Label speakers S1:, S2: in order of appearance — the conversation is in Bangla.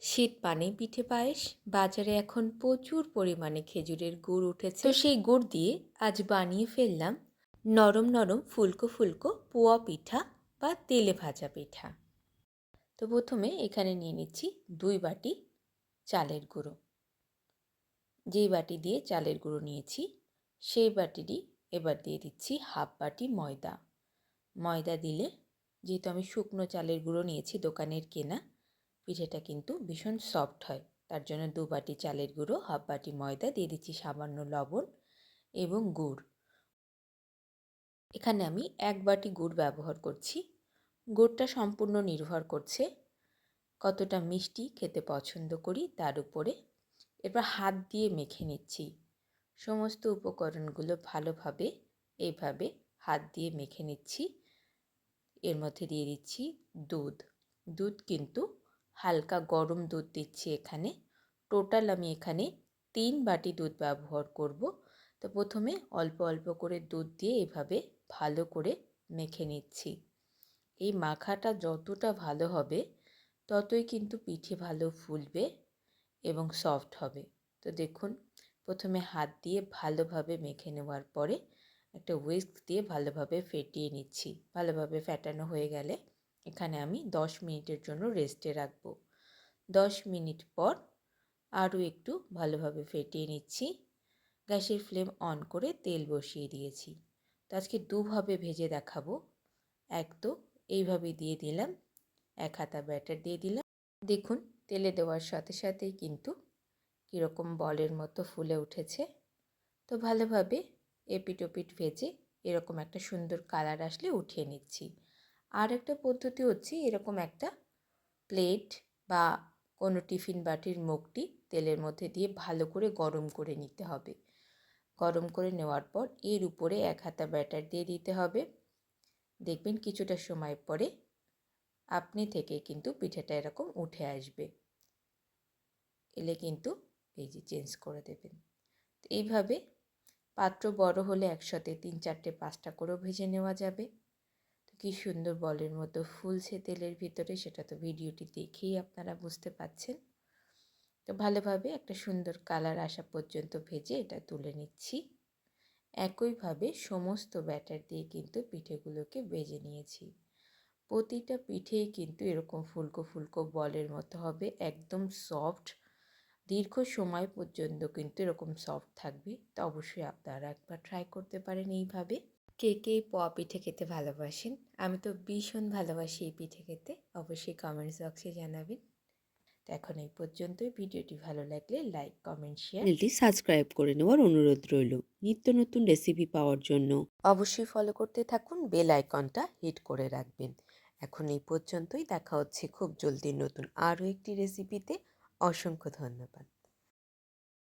S1: শীত মানেই পিঠে পায়েস। বাজারে এখন প্রচুর পরিমাণে খেজুরের গুড় উঠেছে, তো সেই গুড় দিয়ে আজ বানিয়ে ফেললাম নরম নরম ফুলকো ফুলকো পোয়া পিঠা বা তেলে ভাজা পিঠা। তো প্রথমে এখানে নিয়ে নিচ্ছি 2 বাটি চালের গুঁড়ো। যেই বাটি দিয়ে চালের গুঁড়ো নিয়েছি সেই বাটিরই এবার দিয়ে দিচ্ছি হাফ বাটি ময়দা। ময়দা দিলে, যেহেতু আমি শুকনো চালের গুঁড়ো নিয়েছি দোকানের কেনা, পিঠেটা কিন্তু ভীষণ সফট হয়। তার জন্য 2 বাটি চালের গুঁড়ো, হাফ বাটি ময়দা, দিয়ে দিচ্ছি সামান্য লবণ এবং গুড়। এখানে আমি 1 বাটি গুড় ব্যবহার করছি। গুড়টা সম্পূর্ণ নির্ভর করছে কতটা মিষ্টি খেতে পছন্দ করি তার উপরে। এবার হাত দিয়ে মেখে নিচ্ছি। সমস্ত উপকরণগুলো ভালোভাবে এইভাবে হাত দিয়ে মেখে নিচ্ছি। এর মধ্যে দিয়ে দিচ্ছি দুধ। দুধ কিন্তু হালকা গরম দুধ দিচ্ছি এখানে। টোটাল আমি এখানে 3 বাটি দুধ ব্যবহার করব। তো প্রথমে অল্প অল্প করে দুধ দিয়ে এভাবে ভালো করে মেখে নিচ্ছি। এই মাখাটা যতটা ভালো হবে ততই কিন্তু পিঠে ভালো ফুলবে এবং সফট হবে। তো দেখুন, প্রথমে হাত দিয়ে ভালোভাবে মেখে নেওয়ার পরে একটা হুইস্ক দিয়ে ভালোভাবে ফেটিয়ে নিচ্ছি। ভালোভাবে ফেটানো হয়ে গেলে এখানে আমি 10 মিনিটের জন্য রেস্টে রাখব। 10 মিনিট পর আরও একটু ভালোভাবে ফেটিয়ে নিচ্ছি। গ্যাসের ফ্লেম অন করে তেল বসিয়ে দিয়েছি। তো আজকে দুভাবে ভেজে দেখাবো। এক তো এইভাবে দিয়ে দিলাম, 1 হাতা ব্যাটার দিয়ে দিলাম। দেখুন, তেলে দেওয়ার সাথে সাথেই কিন্তু কীরকম বলের মতো ফুলে উঠেছে। তো ভালোভাবে এপিট ওপিট ভেজে এরকম একটা সুন্দর কালার আসলে উঠিয়ে নিচ্ছি। আর একটা পদ্ধতি হচ্ছে, এরকম একটা প্লেট বা কোনো টিফিন বাটির মুখটি তেলের মধ্যে দিয়ে ভালো করে গরম করে নিতে হবে। গরম করে নেওয়ার পর এর উপরে 1 হাতা ব্যাটার দিয়ে দিতে হবে। দেখবেন কিছুটা সময় পরে আপনি থেকে কিন্তু পিঠাটা এরকম উঠে আসবে। এলে কিন্তু এই যে চেঞ্জ করে দেবেন। তো এইভাবে পাত্র বড় হলে একসাথে 3, 4, 5টা করেও ভেজে নেওয়া যাবে। তো কী সুন্দর বলের মতো ফুলছে তেলের ভিতরে, সেটা তো ভিডিওটি দেখেই আপনারা বুঝতে পাচ্ছেন। তো ভালোভাবে একটা সুন্দর কালার আসা পর্যন্ত ভেজে এটা তুলে নিচ্ছি। একইভাবে সমস্ত ব্যাটার দিয়ে কিন্তু পিঠেগুলোকে ভেজে নিয়েছি। প্রতিটা পিঠেই কিন্তু এরকম ফুলকো ফুলকো বলের মতো হবে, একদম সফট। দীর্ঘ সময় পর্যন্ত কিন্তু এরকম সফট থাকবে। তো অবশ্যই আপনারা একবার ট্রাই করতে পারেন এইভাবে। কে কে পোয়া পিঠে খেতে ভালোবাসেন? আমি তো ভীষণ ভালোবাসি এই পিঠে খেতে। অবশ্যই কমেন্টস বক্সে জানাবেন। তো এখন এই পর্যন্তই। ভিডিওটি ভালো লাগলে লাইক, কমেন্ট, শেয়ার,
S2: চ্যানেলটি সাবস্ক্রাইব করে নেওয়ার অনুরোধ রইল নিত্য নতুন রেসিপি পাওয়ার জন্য।
S1: অবশ্যই ফলো করতে থাকুন, বেল আইকনটা হিট করে রাখবেন। এখন এই পর্যন্তই। দেখা হচ্ছে খুব জলদি নতুন আরও একটি রেসিপিতে। অসংখ্য ধন্যবাদ।